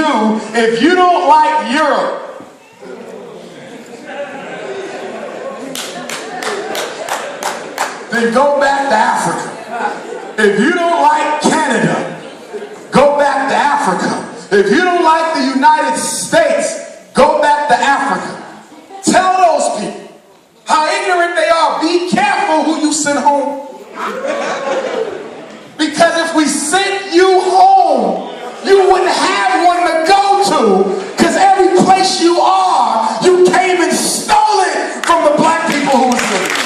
do if you don't like Europe? Then go back to Africa. If you don't like Canada, go back to Africa. If you don't like the United States, go back to Africa. Tell those people how ignorant they are. Be careful who you send home. Because if we sent you home, you wouldn't have one to go to, because every place you are, you came and stole it from the black people who was living.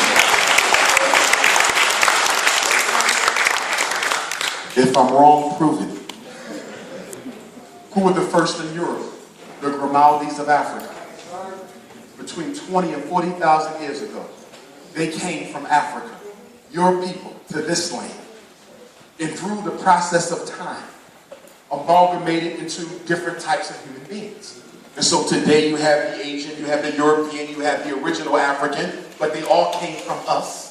If I'm wrong, prove it. Who were the first in Europe? The Grimaldis of Africa. Between 20 and 40,000 years ago, they came from Africa, your people, to this land. And through the process of time, amalgamated into different types of human beings. And so today you have the Asian, you have the European, you have the original African, but they all came from us.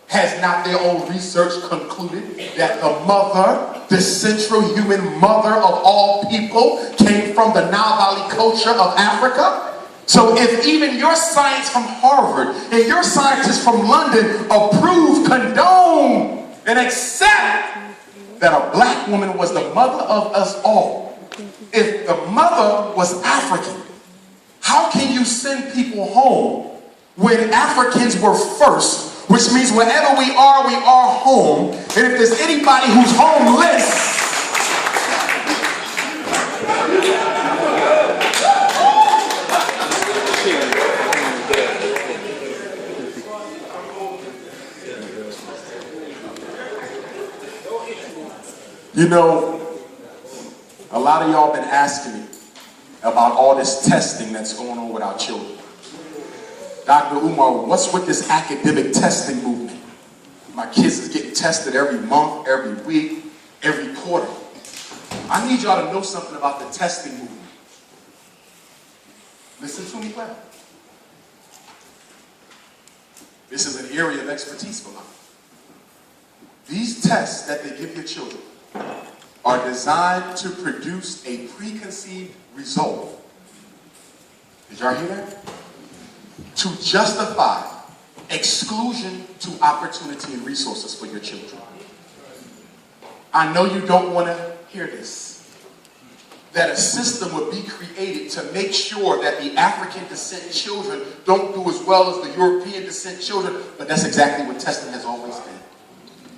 Has not their own research concluded that the mother, the central human mother of all people, came from the Nile Valley culture of Africa? So if even your science from Harvard and your scientists from London approve, condone, and accept that a black woman was the mother of us all, if the mother was African, how can you send people home when Africans were first? Which means wherever we are home. And if there's anybody who's homeless, you know, a lot of y'all been asking me about all this testing that's going on with our children. Dr. Umar, what's with this academic testing movement? My kids is getting tested every month, every week, every quarter. I need y'all to know something about the testing movement. Listen to me well. This is an area of expertise for mine. These tests that they give your children are designed to produce a preconceived result. Did y'all hear that? To justify exclusion to opportunity and resources for your children. I know you don't want to hear this. That a system would be created to make sure that the African descent children don't do as well as the European descent children, but that's exactly what testing has always been.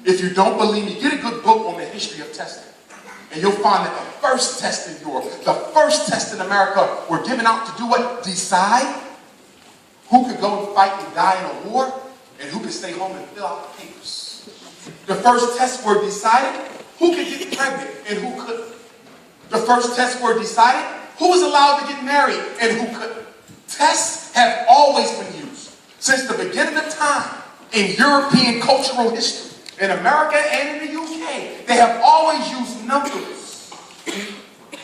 If you don't believe me, get a good book on the history of testing. And you'll find that the first test in Europe, the first test in America were given out to do what? Decide who could go and fight and die in a war, and who could stay home and fill out the papers. The first tests were decided who could get pregnant and who couldn't. The first tests were decided who was allowed to get married and who couldn't. Tests have always been used since the beginning of time in European cultural history. In America and in the UK, they have always used numbers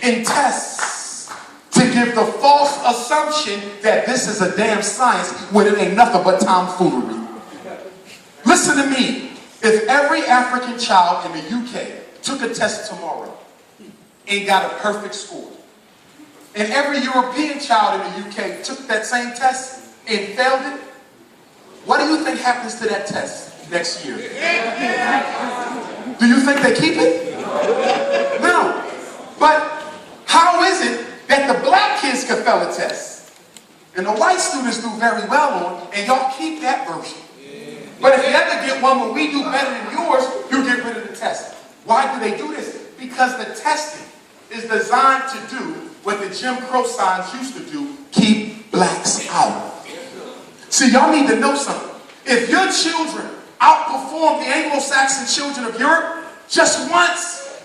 in tests to give the false assumption that this is a damn science when it ain't nothing but tomfoolery. Listen to me. If every African child in the UK took a test tomorrow and got a perfect score, and every European child in the UK took that same test and failed it, what do you think happens to that test next year? Do you think they keep it? No. But how is it that the black kids can fail a test and the white students do very well on, and y'all keep that version? But if you ever get one where we do better than yours, you get rid of the test. Why do they do this? Because the testing is designed to do what the Jim Crow signs used to do: keep blacks out. See, y'all need to know something. If your children outperform the Anglo-Saxon children of Europe just once,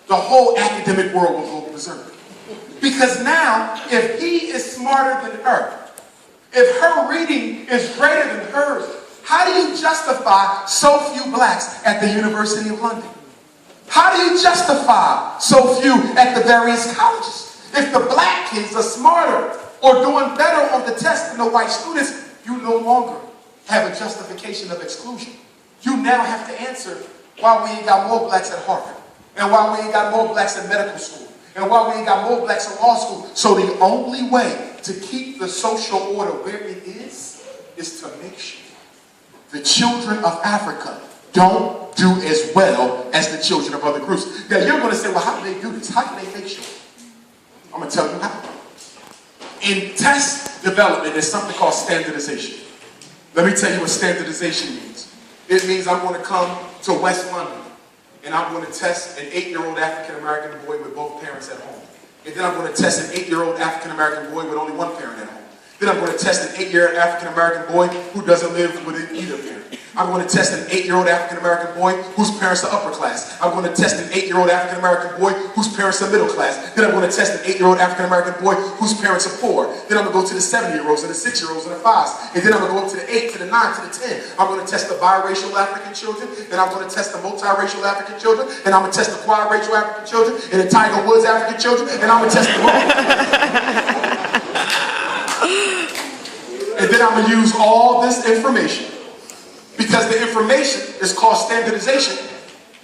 the whole academic world will go berserk. Because now, if he is smarter than her, if her reading is greater than hers, how do you justify so few blacks at the University of London? How do you justify so few at the various colleges? If the black kids are smarter or doing better on the test than the white students, you no longer have a justification of exclusion. You now have to answer why we ain't got more blacks at Harvard, and why we ain't got more blacks in medical school, And why we ain't got more blacks in law school? So the only way to keep the social order where it is to make sure the children of Africa don't do as well as the children of other groups. Now you're going to say, well, how do they do this? How can they make sure? I'm going to tell you how. In test development, there's something called standardization. Let me tell you what standardization means. It means I'm going to come to West London and I'm going to test an 8-year-old African-American boy with both parents at home. And then I'm going to test an 8-year-old African-American boy with only one parent at home. Then I'm going to test an 8-year-old African-American boy who doesn't live with either parent. I'm going to test an 8-year-old African-American boy whose parents are upper class. I'm going to test an 8-year-old African-American boy whose parents are middle class. Then I'm going to test an 8-year-old African-American boy whose parents are poor. Then I'm going to go to the 7-year-olds and the 6-year-olds and the 5s. And then I'm going to go up to the 8, to the 9, to the 10. I'm going to test the biracial African children. Then I'm going to test the multiracial African children. And I'm going to test the quadiracial African children. And the Tiger Woods African children. And I'm going to test the And then I'm going to use all this information, because the information is called standardization.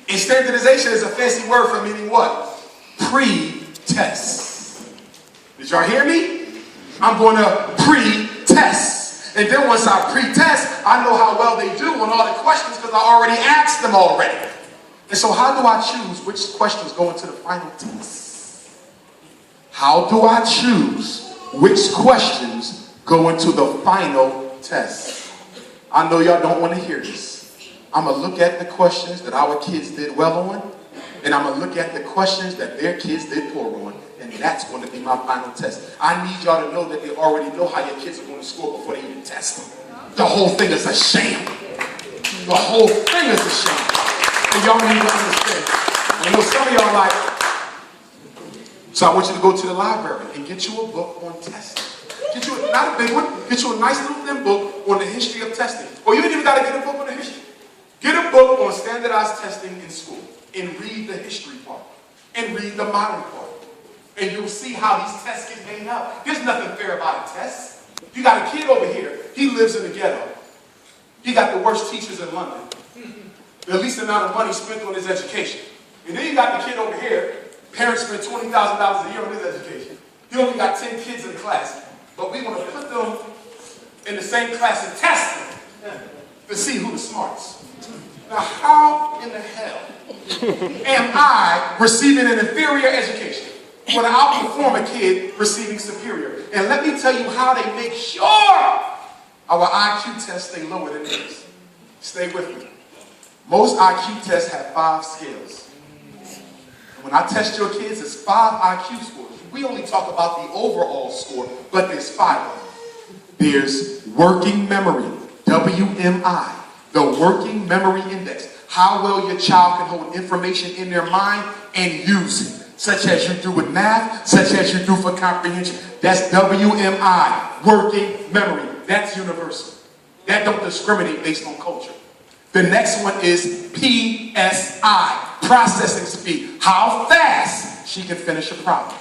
And standardization is a fancy word for meaning what? Pre-test. Did y'all hear me? I'm going to pre-test. And then once I pre-test, I know how well they do on all the questions because I already asked them already. And so how do I choose which questions go into the final test? How do I choose which questions go into the final test? I know y'all don't want to hear this. I'm going to look at the questions that our kids did well on, and I'm going to look at the questions that their kids did poor on, and that's going to be my final test. I need y'all to know that they already know how your kids are going to score before they even test them. The whole thing is a sham. The whole thing is a sham. And y'all need to understand. I know some of y'all like, so I want you to go to the library and get you a book on testing. Get you, not a big one, get you a nice little thin book on the history of testing. Or you ain't even got to get a book on the history. Get a book on standardized testing in school and read the history part and read the modern part. And you'll see how these tests get made up. There's nothing fair about a test. You got a kid over here, he lives in the ghetto. He got the worst teachers in London. The least amount of money spent on his education. And then you got the kid over here, parents spend $20,000 a year on his education. He only got 10 kids in the class. But we want to put them in the same class and test them to see who the smartest. Now, how in the hell am I receiving an inferior education when I outperform a kid receiving superior? And let me tell you how they make sure our IQ tests stay lower than theirs. Stay with me. Most IQ tests have 5 scales. And when I test your kids, it's 5 IQ scores. We only talk about the overall score, but there's 5 of them. There's working memory, WMI, the working memory index. How well your child can hold information in their mind and use it, such as you do with math, such as you do for comprehension. That's WMI, working memory. That's universal. That don't discriminate based on culture. The next one is PSI, processing speed. How fast she can finish a problem.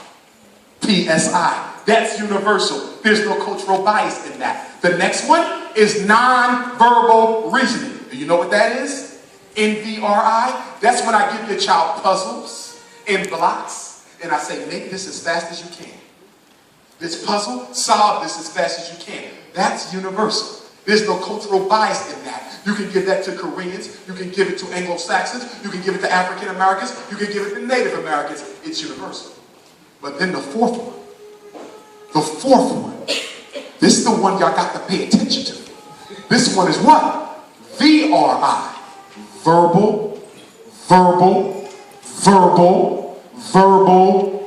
PSI. That's universal. There's no cultural bias in that. The next one is non-verbal reasoning. Do you know what that is? NVRI. That's when I give your child puzzles and blocks, and I say, make this as fast as you can. This puzzle, solve this as fast as you can. That's universal. There's no cultural bias in that. You can give that to Koreans. You can give it to Anglo-Saxons. You can give it to African Americans. You can give it to Native Americans. It's universal. But then the fourth one, this is the one y'all got to pay attention to. This one is what? VRI, verbal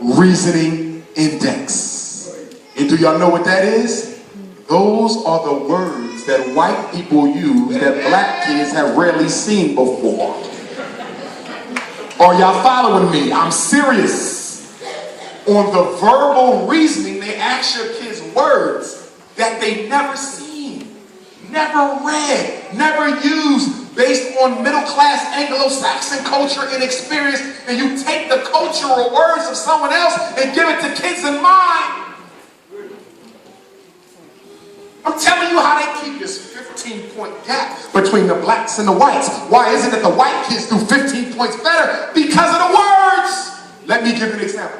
reasoning index. And do y'all know what that is? Those are the words that white people use that black kids have rarely seen before. Are y'all following me? I'm serious. On the verbal reasoning, they ask your kids words that they've never seen, never read, never used, based on middle-class Anglo-Saxon culture and experience, and you take the cultural words of someone else and give it to kids in mind. I'm telling you how they keep this 15-point gap between the blacks and the whites. Why is it that the white kids do 15 points better? Because of the words. Let me give you an example.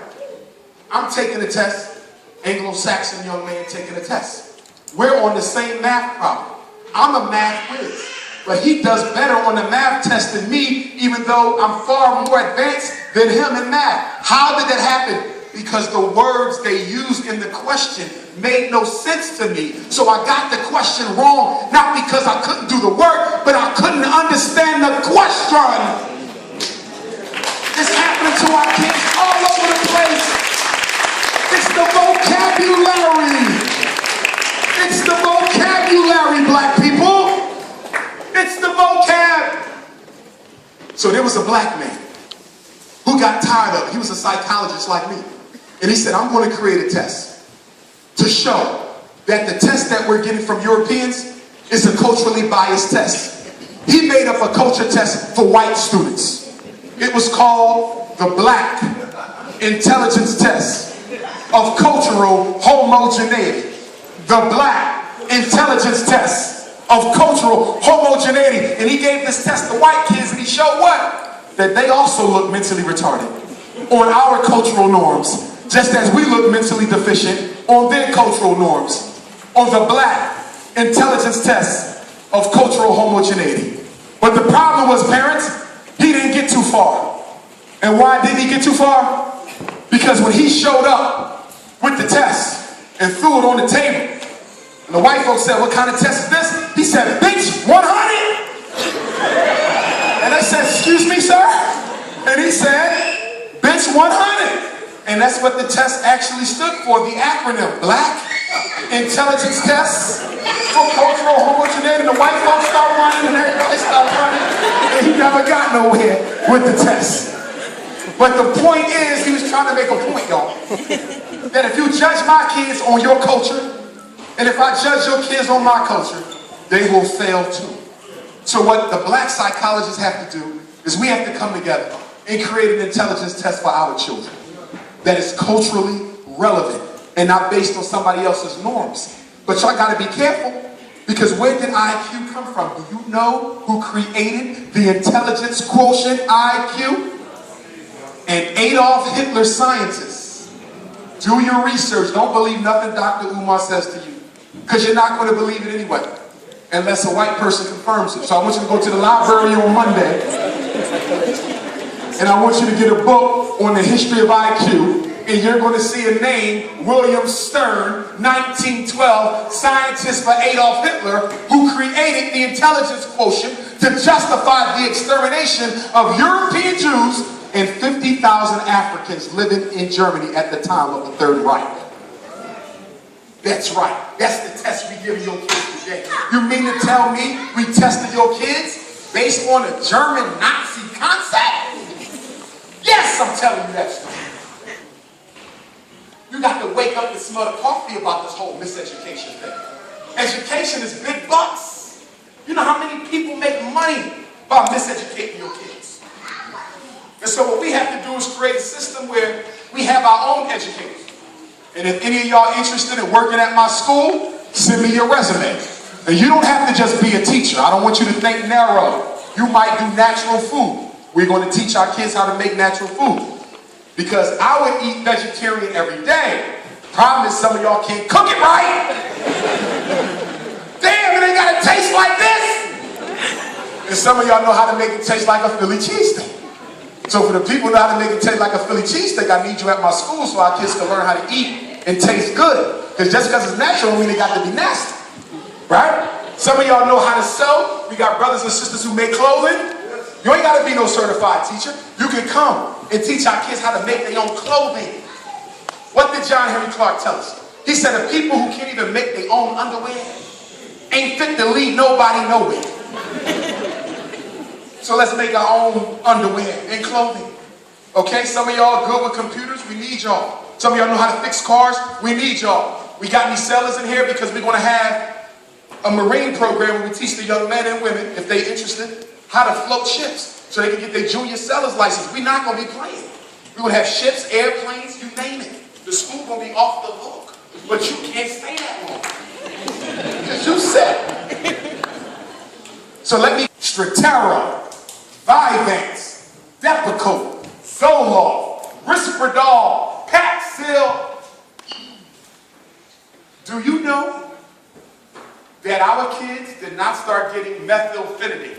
I'm taking a test. Anglo-Saxon young man taking a test. We're on the same math problem. I'm a math whiz, but he does better on the math test than me, even though I'm far more advanced than him in math. How did that happen? Because the words they used in the question made no sense to me. So I got the question wrong, not because I couldn't do the work, but I couldn't understand the question. It's happening to our kids all over the place. It's the vocabulary. It's the vocabulary, black people. It's the vocab. So there was a black man who got tired of it. He was a psychologist like me. And he said, I'm going to create a test to show that the test that we're getting from Europeans is a culturally biased test. He made up a culture test for white students. It was called the Black Intelligence Test of Cultural Homogeneity. The Black Intelligence Test of Cultural Homogeneity. And he gave this test to white kids, and he showed what? That they also look mentally retarded on our cultural norms, just as we look mentally deficient on their cultural norms. On the Black Intelligence Test of Cultural Homogeneity. But the problem was, parents, he didn't get too far. And why didn't he get too far? Because when he showed up with the test and threw it on the table, and the white folks said, what kind of test is this? He said, bitch, 100. And they said, excuse me, sir? And he said, bitch, 100. And that's what the test actually stood for, the acronym, Black Intelligence Test for Cultural Homogeneity. The white folks start running and everybody start running, and he never got nowhere with the test. But the point is, he was trying to make a point, y'all, that if you judge my kids on your culture, and if I judge your kids on my culture, they will fail too. So what the black psychologists have to do is we have to come together and create an intelligence test for our children that is culturally relevant and not based on somebody else's norms. But y'all gotta be careful, because where did IQ come from? Do you know who created the intelligence quotient, IQ? And Adolf Hitler scientists. Do your research. Don't believe nothing Dr. Umar says to you, because you're not going to believe it anyway, unless a white person confirms it. So I want you to go to the library on Monday, and I want you to get a book on the history of IQ, and you're going to see a name, William Stern, 1912, scientist for Adolf Hitler, who created the intelligence quotient to justify the extermination of European Jews and 50,000 Africans living in Germany at the time of the Third Reich. That's right. That's the test we give your kids today. You mean to tell me we tested your kids based on a German Nazi concept? Yes, I'm telling you that story. You got to wake up and smell the coffee about this whole miseducation thing. Education is big bucks. You know how many people make money by miseducating your kids? And so what we have to do is create a system where we have our own educators. And if any of y'all interested in working at my school, send me your resume. And you don't have to just be a teacher. I don't want you to think narrow. You might do natural food. We're going to teach our kids how to make natural food. Because I would eat vegetarian every day. Problem is, some of y'all can't cook it right. Damn, it ain't got to taste like this. And some of y'all know how to make it taste like a Philly cheesesteak. So for the people who know how to make it taste like a Philly cheesesteak, I need you at my school so our kids can learn how to eat and taste good. Because just because it's natural, don't mean it got to be nasty. Right? Some of y'all know how to sew. We got brothers and sisters who make clothing. You ain't got to be no certified teacher. You can come and teach our kids how to make their own clothing. What did John Henry Clark tell us? He said the people who can't even make their own underwear ain't fit to lead nobody nowhere. So let's make our own underwear and clothing. Okay, some of y'all good with computers, we need y'all. Some of y'all know how to fix cars, we need y'all. We got any sellers in here because we're going to have a marine program where we teach the young men and women, if they're interested, how to float ships so they can get their junior seller's license. We're not going to be playing. We're going to have ships, airplanes, you name it. The school going to be off the hook. But you can't stay that long. Because you said. So let me, Stratera, Vyvanse, Depakote, Zoloft, Risperdal, Pax, Still, do you know that our kids did not start getting methylphenidate?